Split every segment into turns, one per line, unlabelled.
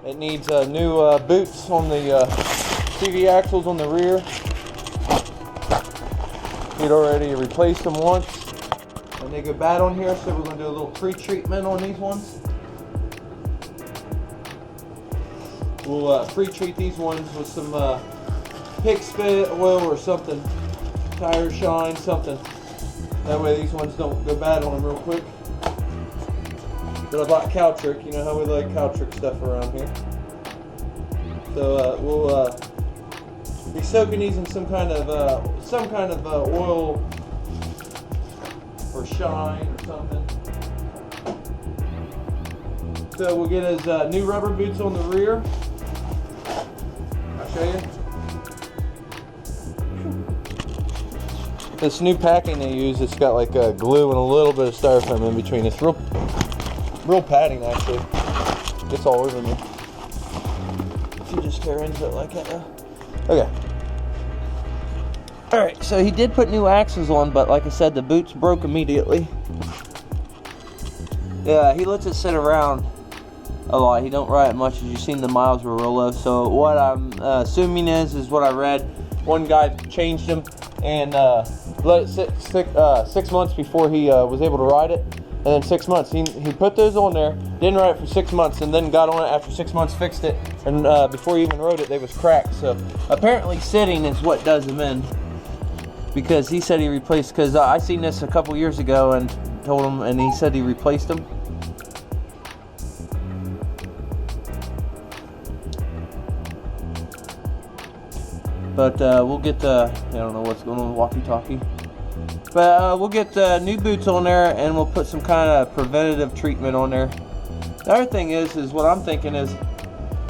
It needs new boots on the CV axles on the rear. We'd already replaced them once. And they go bad on here, so we're going to do a little pre-treatment on these ones. We'll pre-treat these ones with some pig spit oil or something. Tire shine, something. That way these ones don't go bad on them real quick. But I bought Caltrick, you know how we like Caltrick stuff around here. So we'll be soaking these in some kind of oil or shine or something. So we'll get his new rubber boots on the rear. I'll show you. This new packing they use, it's got like glue and a little bit of styrofoam in between. It's real padding actually. It's all over me. If you just tear into it like that though. Okay. Alright, so he did put new axles on, but like I said, the boots broke immediately. Yeah, he lets it sit around a lot. He don't ride it much. As you've seen, the miles were real low. So what I'm assuming is what I read. One guy changed them and let it sit 6 months before he was able to ride it. And then 6 months, he put those on there, didn't ride it for 6 months, and then got on it after 6 months, fixed it, and before he even rode it, they was cracked. So apparently sitting is what does them in, because he said he replaced, because I seen this a couple years ago and told him, and he said he replaced them. But we'll get the, I don't know what's going on with walkie-talkie. But we'll get new boots on there, and we'll put some kind of preventative treatment on there. The other thing is what I'm thinking is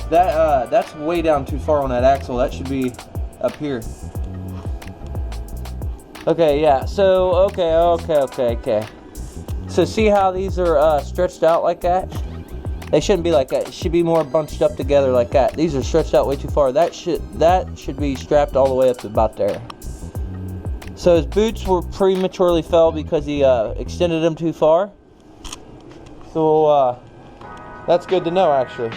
that that's way down too far on that axle. That should be up here. Okay, yeah. So okay. So see how these are stretched out like that? They shouldn't be like that. It should be more bunched up together like that. These are stretched out way too far. That should be strapped all the way up to about there. So his boots were prematurely fell because he extended them too far. So that's good to know, actually.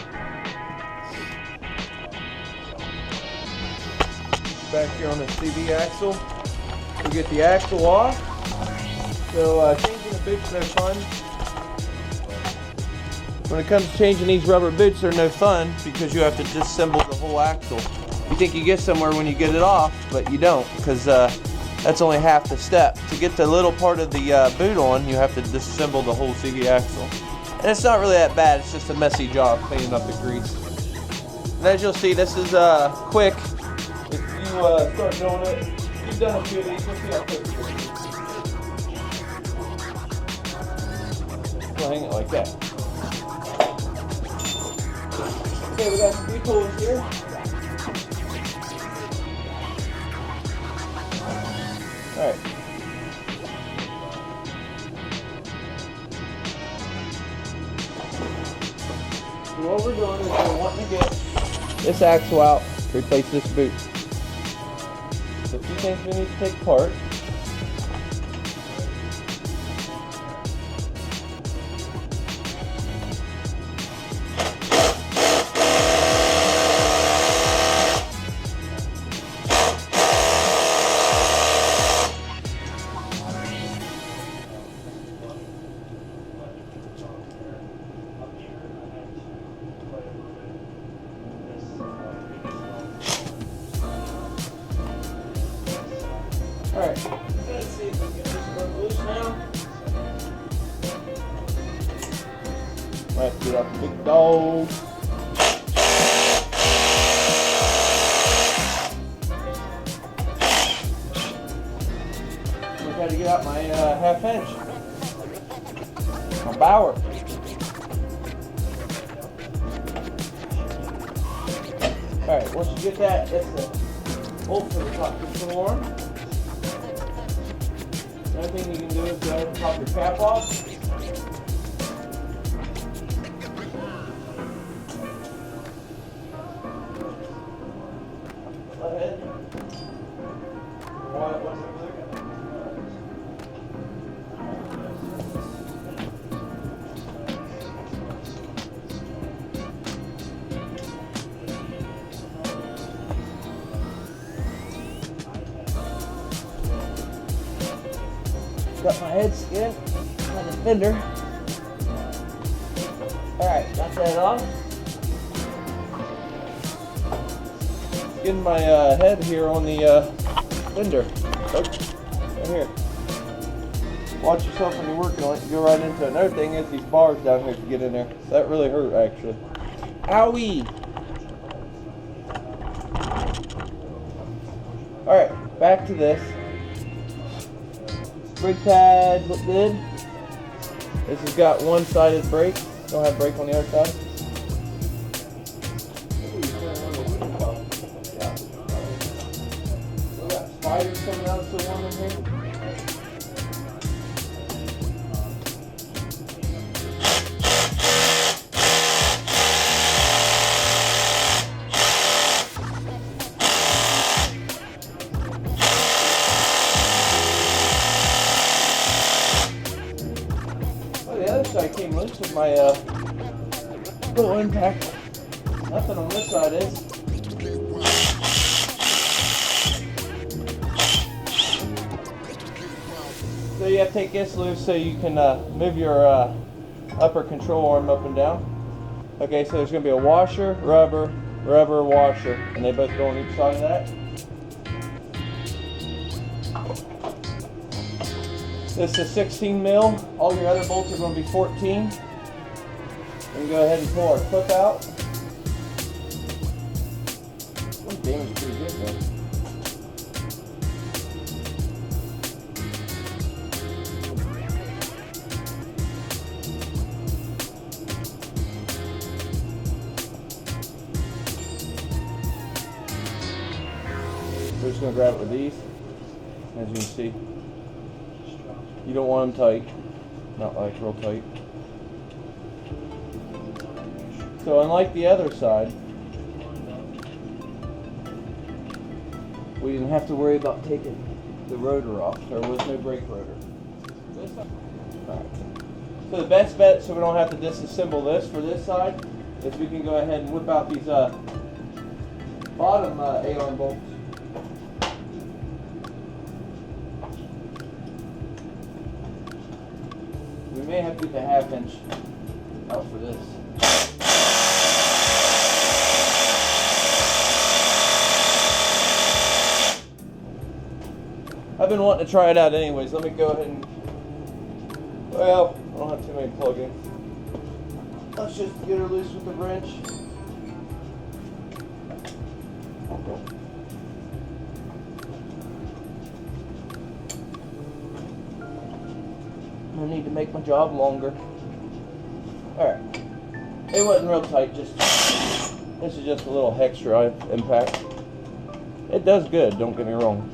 Back here on the CV axle, we'll get the axle off. So changing the boots no fun. When it comes to changing these rubber boots, they're no fun because you have to disassemble the whole axle. You think you get somewhere when you get it off, but you don't, because that's only half the step. To get the little part of the boot on, you have to disassemble the whole CV axle. And it's not really that bad, it's just a messy job cleaning up the grease. And as you'll see, this is quick. If you start doing it, you've done a few of these, you'll see how quick it is. We'll hang it like that. Okay, we got some new tools here. Alright. So what we're doing is we're wanting to get this axle out to replace this boot. So a few things we need to take apart. Alright, let's see if we can get this one loose now. Let's get off the big dog. I got to get out my half inch. My bower. Alright, once you get that, that's the bolt for the top piston arm. Another thing you can do is go ahead and pop your cap off. Go ahead. got my head skin, my fender. Alright, got that off. Getting my head here on the fender. Oh, right here. Watch yourself when you're working on it. You go right into it. Another thing is these bars down here to get in there. That really hurt, actually. Owie! Alright, back to this. Brake pad look good. This has got one-sided brake. Don't have brake on the other side. We got spiders coming out of the one in here. I came loose with my little impact. Nothing on this side is. So you have to take this loose so you can move your upper control arm up and down. Okay, so there's going to be a washer, rubber, rubber, washer, and they both go on each side of that. This is 16 mil. All your other bolts are going to be 14. And go ahead and pull our clip out. This damage is pretty good though. We're just going to grab it with these. As you can see. You don't want them tight, not like real tight. So unlike the other side, we didn't have to worry about taking the rotor off. There was no brake rotor. Alright. So the best bet, so we don't have to disassemble this for this side, is we can go ahead and whip out these bottom A-arm bolts. We may have to get the 1/2 inch out for this. I've been wanting to try it out anyways. Let me go ahead and, well, I don't have too many plug-ins. Let's just get her loose with the wrench. I need to make my job longer. Alright. It wasn't real tight, this is just a little hex drive impact. It does good, don't get me wrong.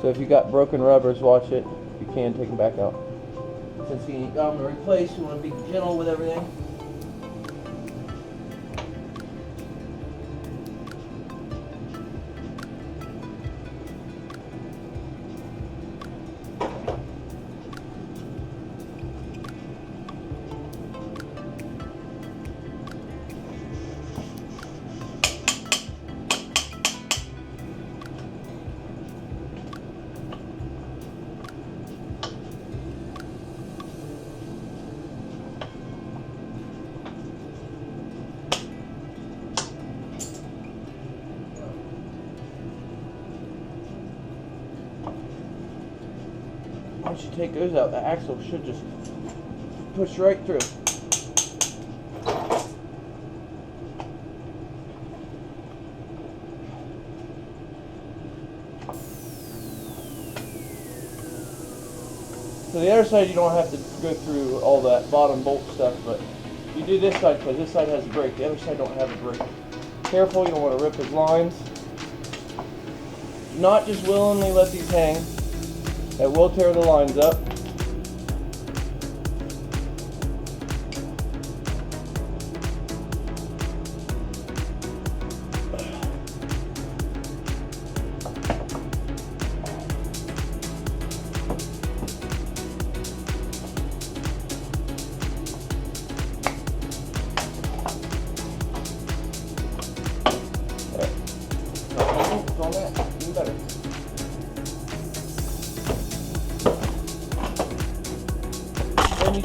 So if you got broken rubbers, watch it. You can take them back out. Since you ain't got them to replace, you want to be gentle with everything. Once you take those out, the axle should just push right through. So the other side you don't have to go through all that bottom bolt stuff, but you do this side because this side has a brake. The other side don't have a brake. Careful, you don't want to rip his lines. Do not just willingly let these hang. It will tear the lines up.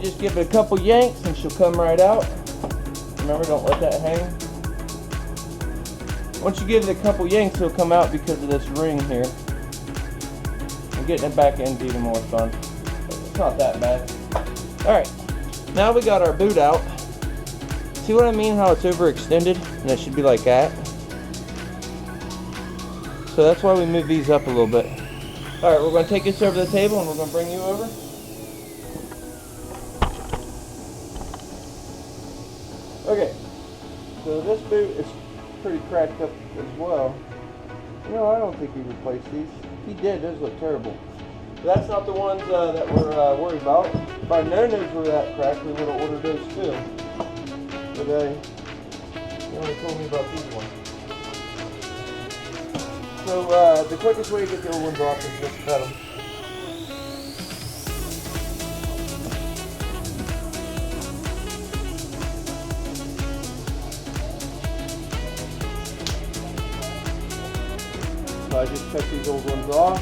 just give it a couple yanks and she'll come right out. Remember, don't let that hang. Once you give it a couple yanks, it'll come out because of this ring here. And getting it back in's even more fun. It's not that bad. Alright, now we got our boot out. See what I mean, how it's overextended? And it should be like that. So that's why we move these up a little bit. Alright, we're going to take this over the table and we're going to bring you over. Okay, so this boot is pretty cracked up as well. You know, I don't think he replaced these. If he did, those look terrible. But that's not the ones that we're worried about. If I'd known those were that cracked, we would have ordered those too. But he only told me about these ones. So the quickest way to get the old ones off is just cut them. So I just cut these old ones off.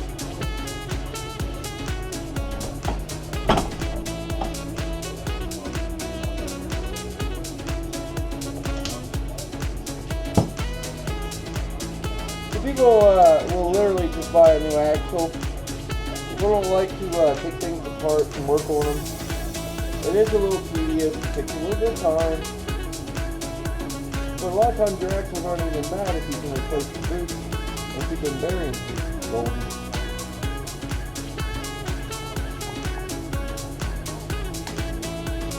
People will literally just buy a new axle. People don't like to take things apart and work on them. It is a little tedious, it takes a little bit of time. But a lot of times your axles aren't even bad if you can replace the boots and keep them bearings golden.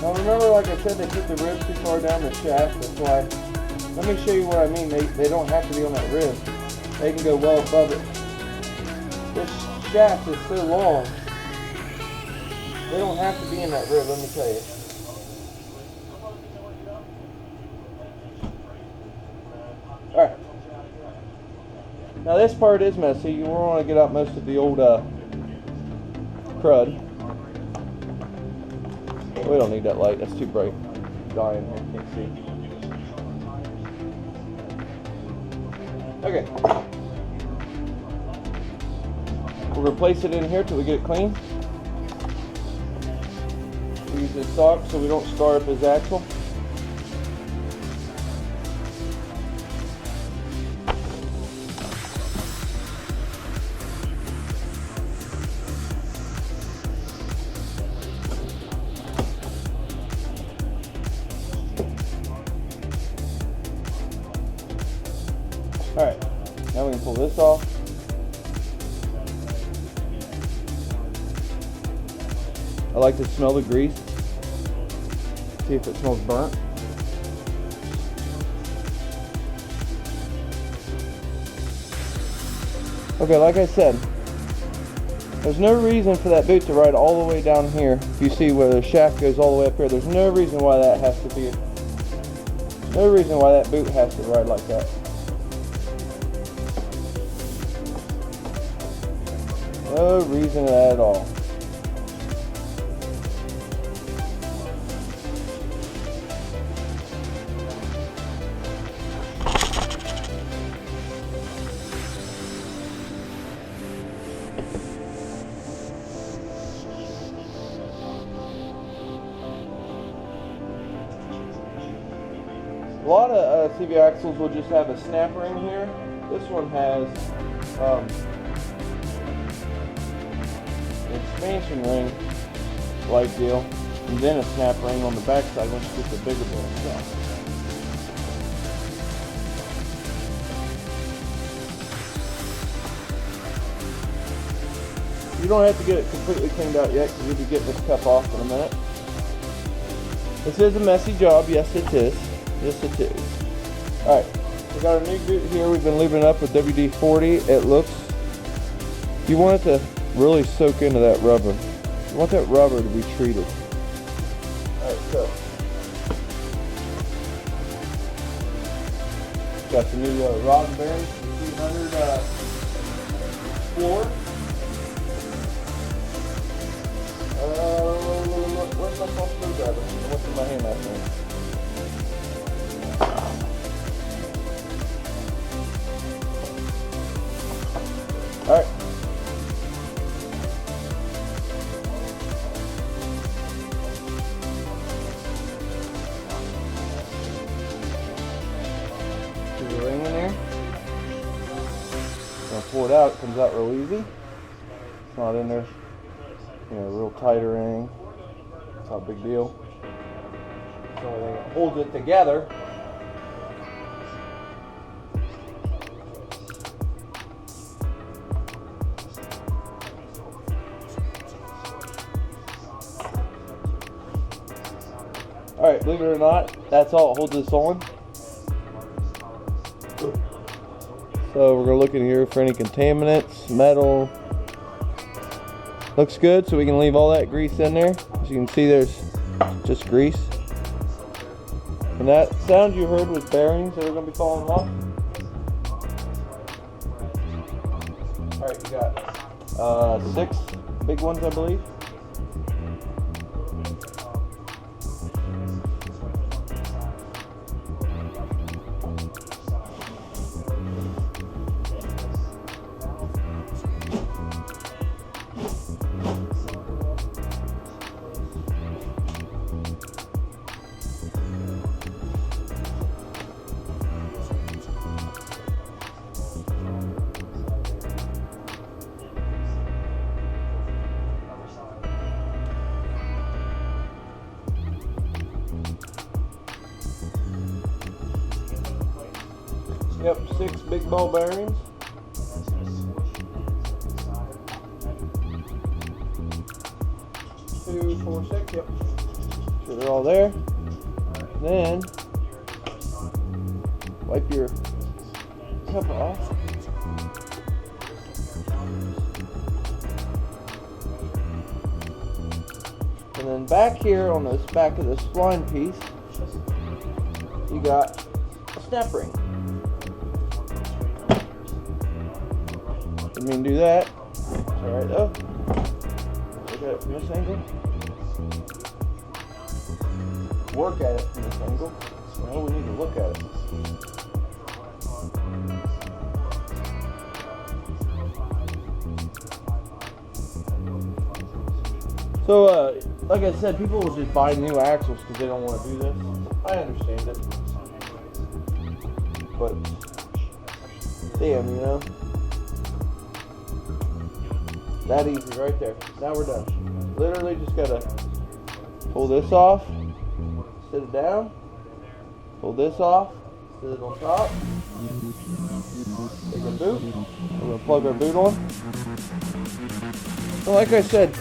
Now remember, like I said, they put the ribs too far down the shaft. That's why. Let me show you what I mean. They don't have to be on that rib. They can go well above it. This shaft is so long, they don't have to be in that rib, let me tell you. Alright. Now this part is messy. You want to get out most of the old crud. We don't need that light, that's too bright. Dying here, can't see. Okay. We're going to place it in here till we get it clean. We use this sock so we don't scar up his axle. Alright, now we can pull this off. I like to smell the grease. See if it smells burnt. Okay, like I said, there's no reason for that boot to ride all the way down here. If you see where the shaft goes all the way up here, there's no reason why that has to be. No reason why that boot has to ride like that. No reason at all. A lot of CV axles will just have a snap ring here. This one has an expansion ring like deal, and then a snap ring on the back side once you get the bigger bolt. You don't have to get it completely cleaned out yet because you'll be getting this cup off in a minute. This is a messy job, yes it is. Yes it is. Alright, we got a new boot here. We've been leaving it up with WD-40. It looks, you want it to really soak into that rubber. You want that rubber to be treated. Alright, so got the new rod and bearings, 300 floor. Where's my small screwdriver? What's in my hand last night? Alright. pull it out, it comes out real easy. It's not in there, real tight or anything. It's not a big deal. It's the only thing that holds it together. Alright, believe it or not, that's all it holds this on. So we're going to look in here for any contaminants, metal. Looks good, so we can leave all that grease in there. As you can see, there's just grease. And that sound you heard was bearings that are going to be falling off. Alright, you got 6 big ones, I believe. Yep, 6 big ball bearings. Two, 4, 6, yep. So they're all there. Then wipe your cover off. And then back here on this back of the spline piece, you got a snap ring. Didn't mean to do that. It's alright though. Look at it from this angle. Work at it from this angle. Well, we need to look at it. So, like I said, people will just buy new axles because they don't want to do this. I understand it. But, damn, that easy right there. Now we're done. Literally just gotta pull this off, sit it down, pull this off, sit it on top, take a boot. We're gonna plug our boot on. So like I said,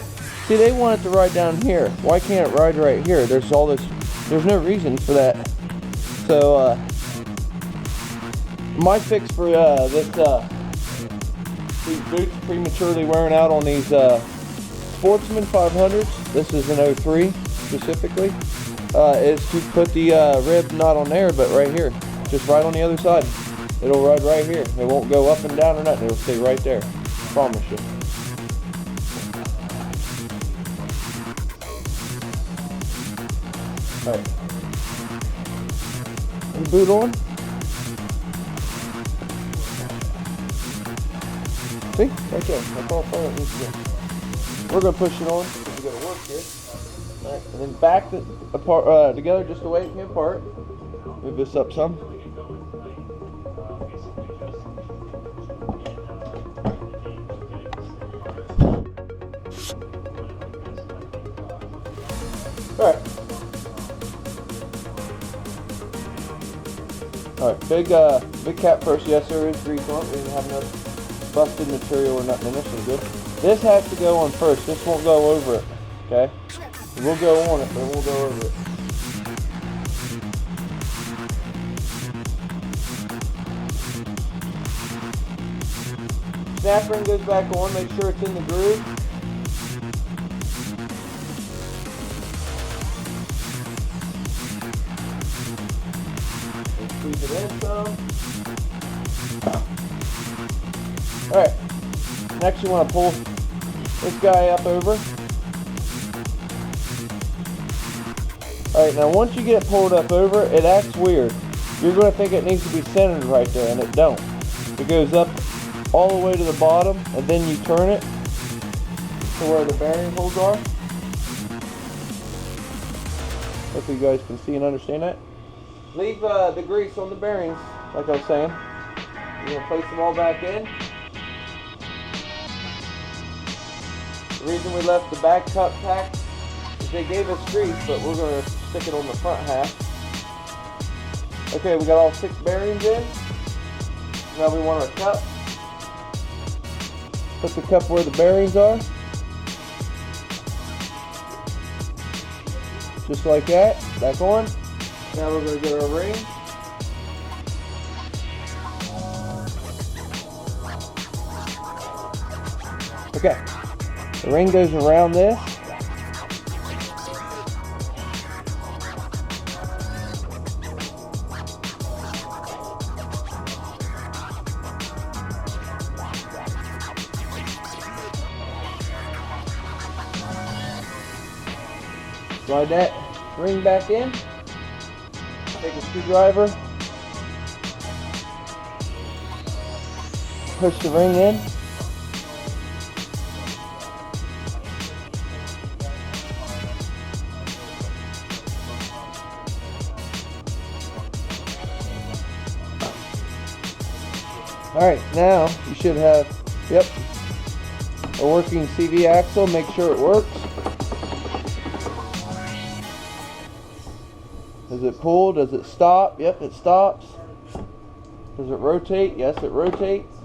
see, they want it to ride down here. Why can't it ride right here? There's no reason for that. So my fix for these boots prematurely wearing out on these Sportsman 500s, this is an 03 specifically, is to put the rib not on there but right here, just right on the other side. It'll ride right here. It won't go up and down or nothing. It'll stay right there. Promise you. Alright. And boot on. See? Right there. That's all far it needs to go. We're going to push it on because we got to work here. Alright. And then back apart, together just the way it came apart. Move this up some. Alright. Alright, big cap first. Yes, there is grease on it. We didn't have enough busted material or nothing in this. So good. This has to go on first. This won't go over it. Okay? It will go on it, but it won't go over it. Snap ring goes back on. Make sure it's in the groove. Squeeze it in some. Alright, next you want to pull this guy up over. Alright, now once you get it pulled up over, it acts weird. You're going to think it needs to be centered right there, and it don't. It goes up all the way to the bottom, and then you turn it to where the bearing holes are. Hopefully you guys can see and understand that. Leave the grease on the bearings, like I was saying. You're going to place them all back in. The reason we left the back cup packed is they gave us grease, but we're going to stick it on the front half. Okay, we got all 6 bearings in. Now we want our cup. Put the cup where the bearings are. Just like that. Back on. Now we're going to get our ring. Okay. The ring goes around this. Slide that ring back in. Take a screwdriver. Push the ring in. Alright, now you should have, a working CV axle. Make sure it works. Does it pull? Does it stop? Yep, it stops. Does it rotate? Yes, it rotates.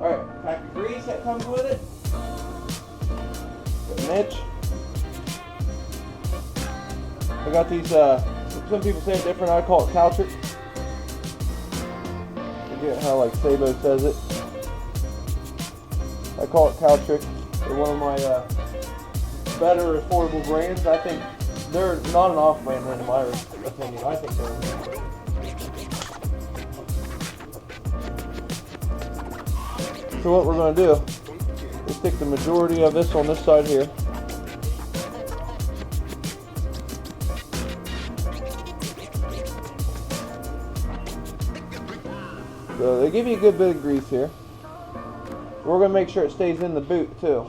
Alright, pack of grease that comes with it. Got an inch. I got these, some people say it different. I call it Caltric. Forget how like Sabo says it. I call it Caltric. They're one of my better affordable brands. I think they're not an off-brand in my opinion. I think they're. So what we're going to do is stick the majority of this on this side here. So they give you a good bit of grease here. We're going to make sure it stays in the boot too.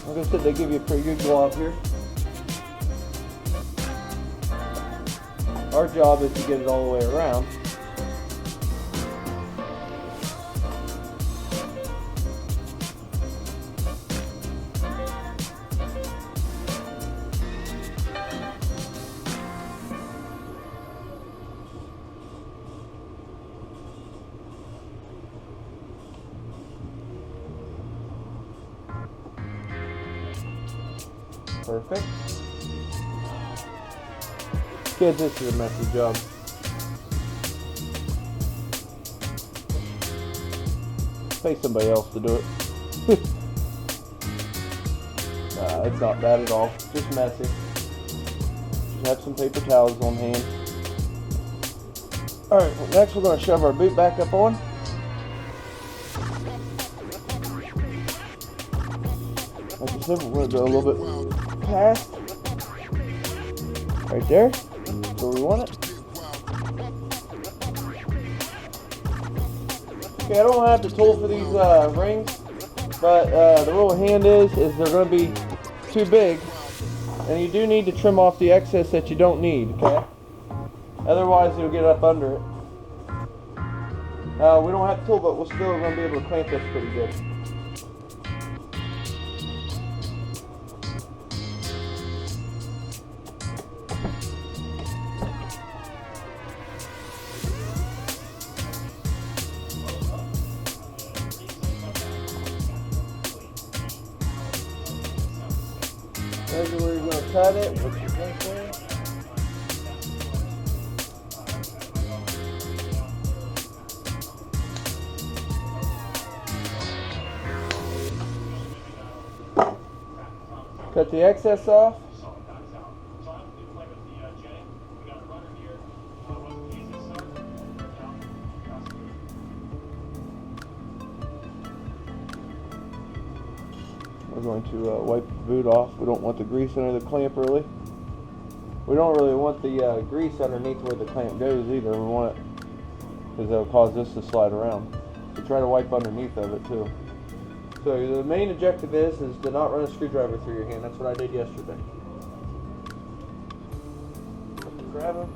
Like I said, they give you a pretty good glove here. Our job is to get it all the way around. Perfect. Kids, this is a messy job. Pay somebody else to do it. It's not bad at all. Just messy. Just have some paper towels on hand. Alright, well, next we're going to shove our boot back up on. Like I said, we're going to go a little bit past. Right there. That's where we want it. Okay, I don't have to tool for these rings, but the rule of hand is they're going to be too big, and you do need to trim off the excess that you don't need, okay? Otherwise, you'll get up under it. We don't have to tool, but we're still going to be able to clamp this pretty good. There's where you're going to cut it. What's your right there? Cut the excess off. We're going to wipe the boot off. We don't want the grease under the clamp really. We don't really want the grease underneath where the clamp goes either. We want it because it'll cause this to slide around. So try to wipe underneath of it too. So So the main objective is to not run a screwdriver through your hand. That's what I did yesterday. Grab him.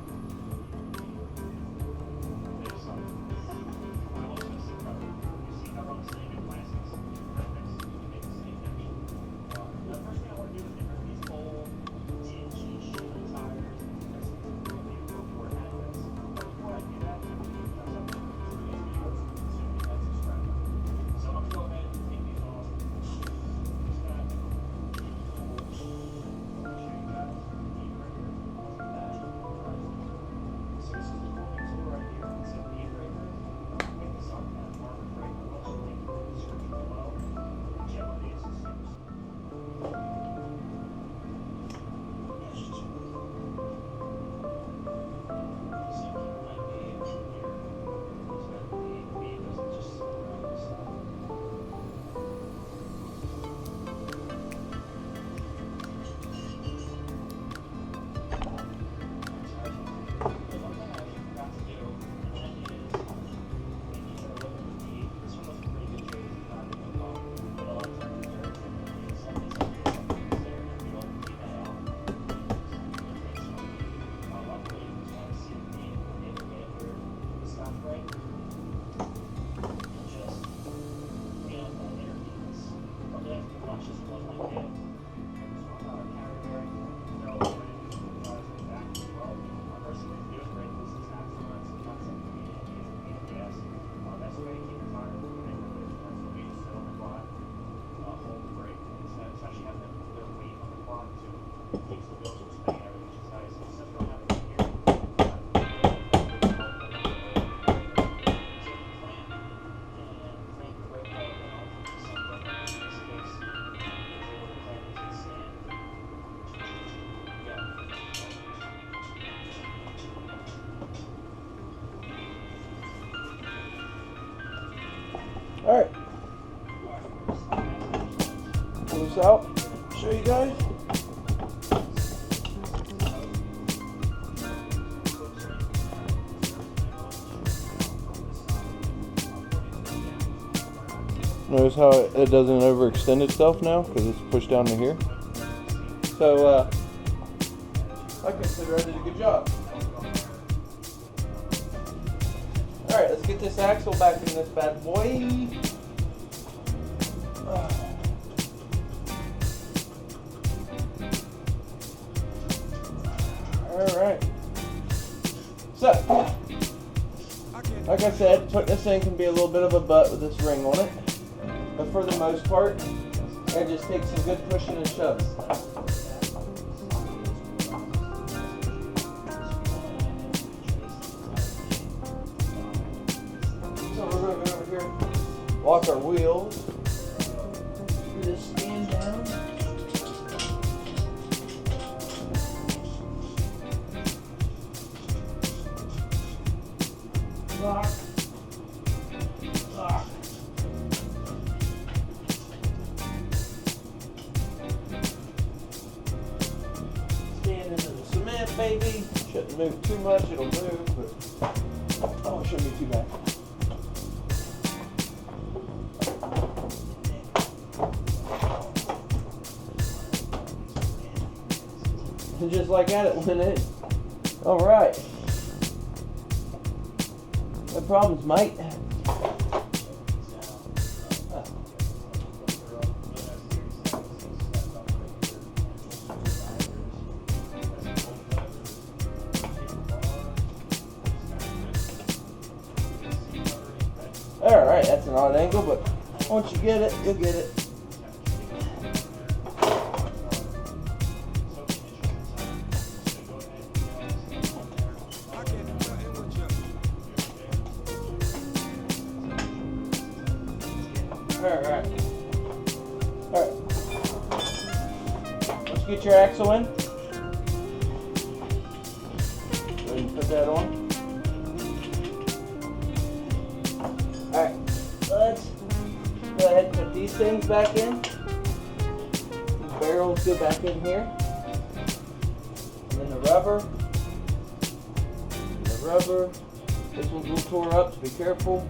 Alright. Pull this out. Show you guys. Notice how it doesn't overextend itself now because it's pushed down to here. So I consider I did a good job. Alright, let's get this axle back in this bad boy. Alright. So, like I said, putting this in can be a little bit of a butt with this ring on it. But for the most part, it just takes some good pushing and shoves. So we're going to go over here, lock our wheels. Just stand down. Lock. Lock. Stand into the cement, baby. Shouldn't move too much, it'll move, but oh, it shouldn't be too bad. And just like that, it went in. Alright. No problems, mate. Alright, that's an odd angle, but once you get it, you'll get it. Alright. Alright. Let's get your axle in. Go ahead and put that on. Alright. Let's go ahead and put these things back in. The barrels go back in here. And then the rubber. And the rubber. This one's a little tore up, so be careful.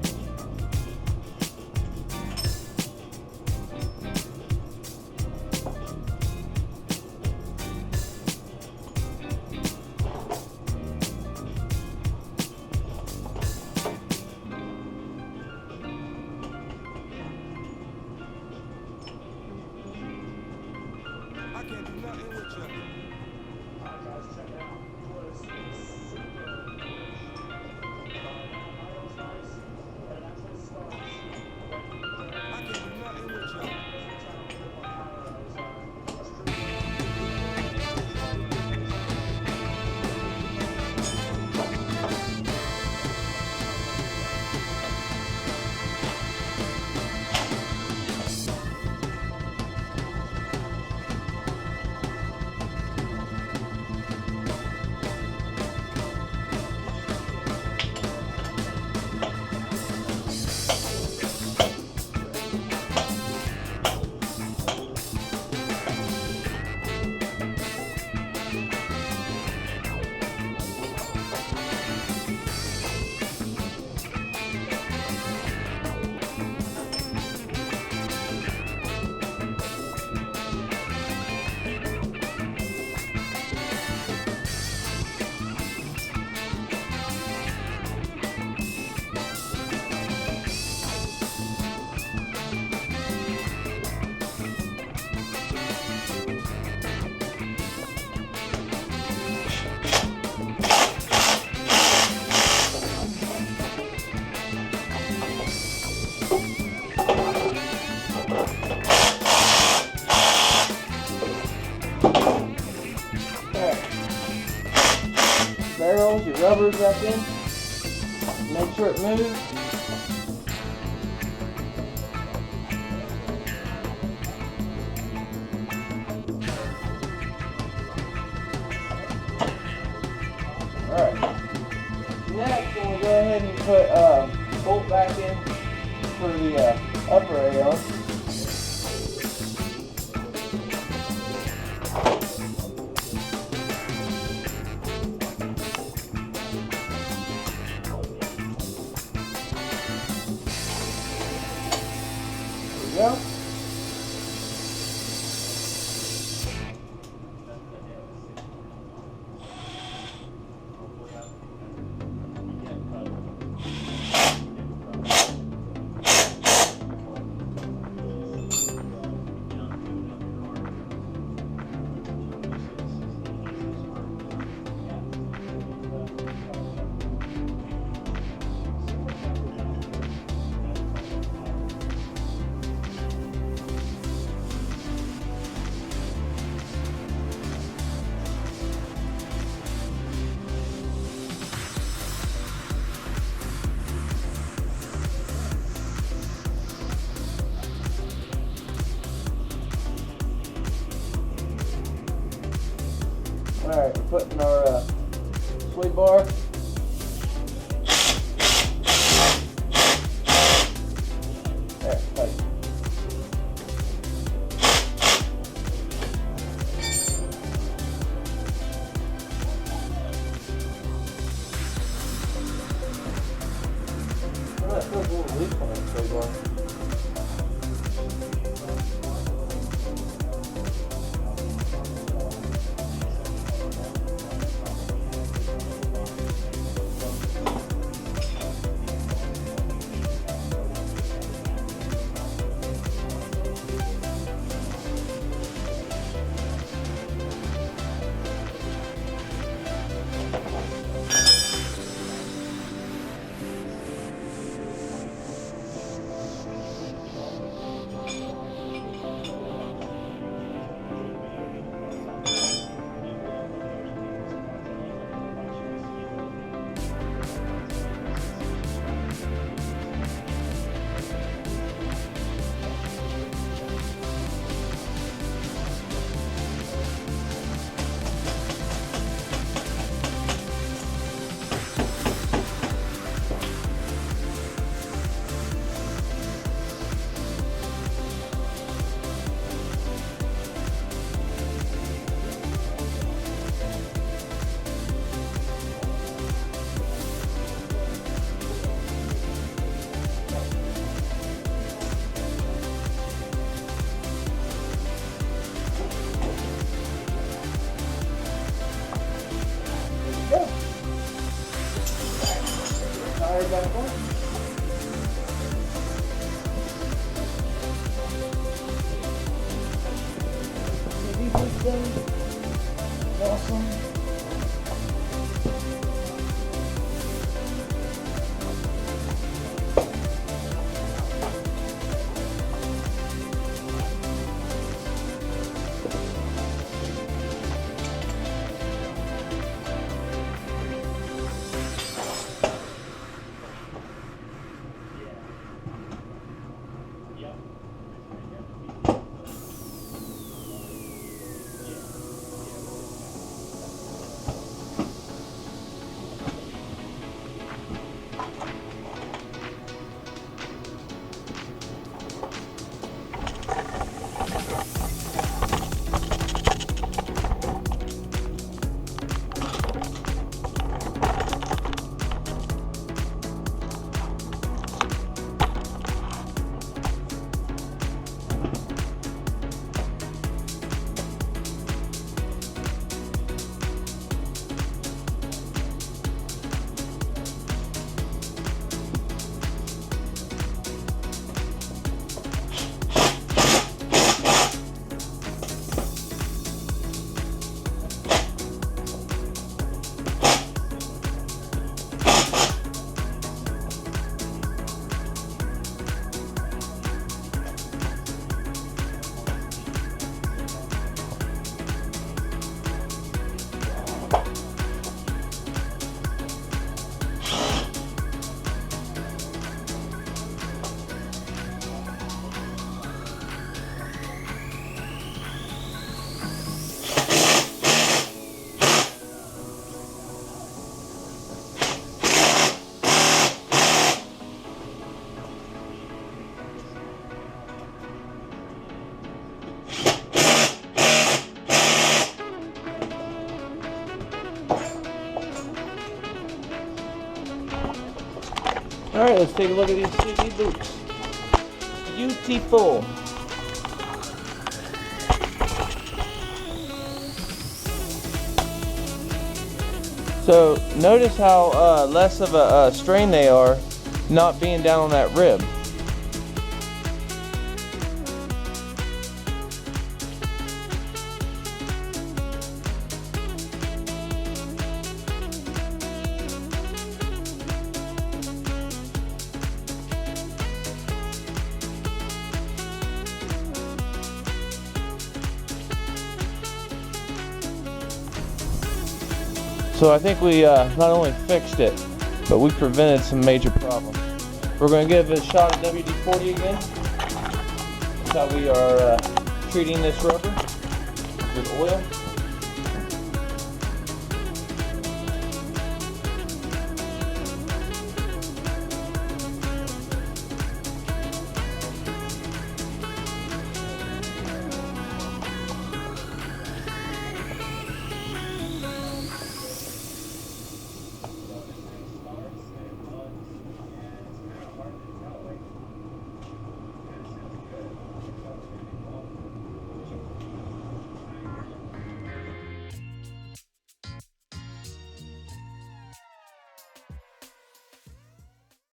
Barrels, your rubbers back in. Make sure it moves. Alright. Next, we'll go ahead and put bolt back in for the upper rail. Go. Alright, we're putting our sway bar. There, tight. Oh, that feels a little loose on that sway bar. Back on. See these done. awesome. Alright, let's take a look at these CB boots. Beautiful. So notice how less of a strain they are not being down on that rib. So I think we not only fixed it, but we prevented some major problems. We're going to give it a shot of WD-40 again. That's how we are treating this rubber with oil.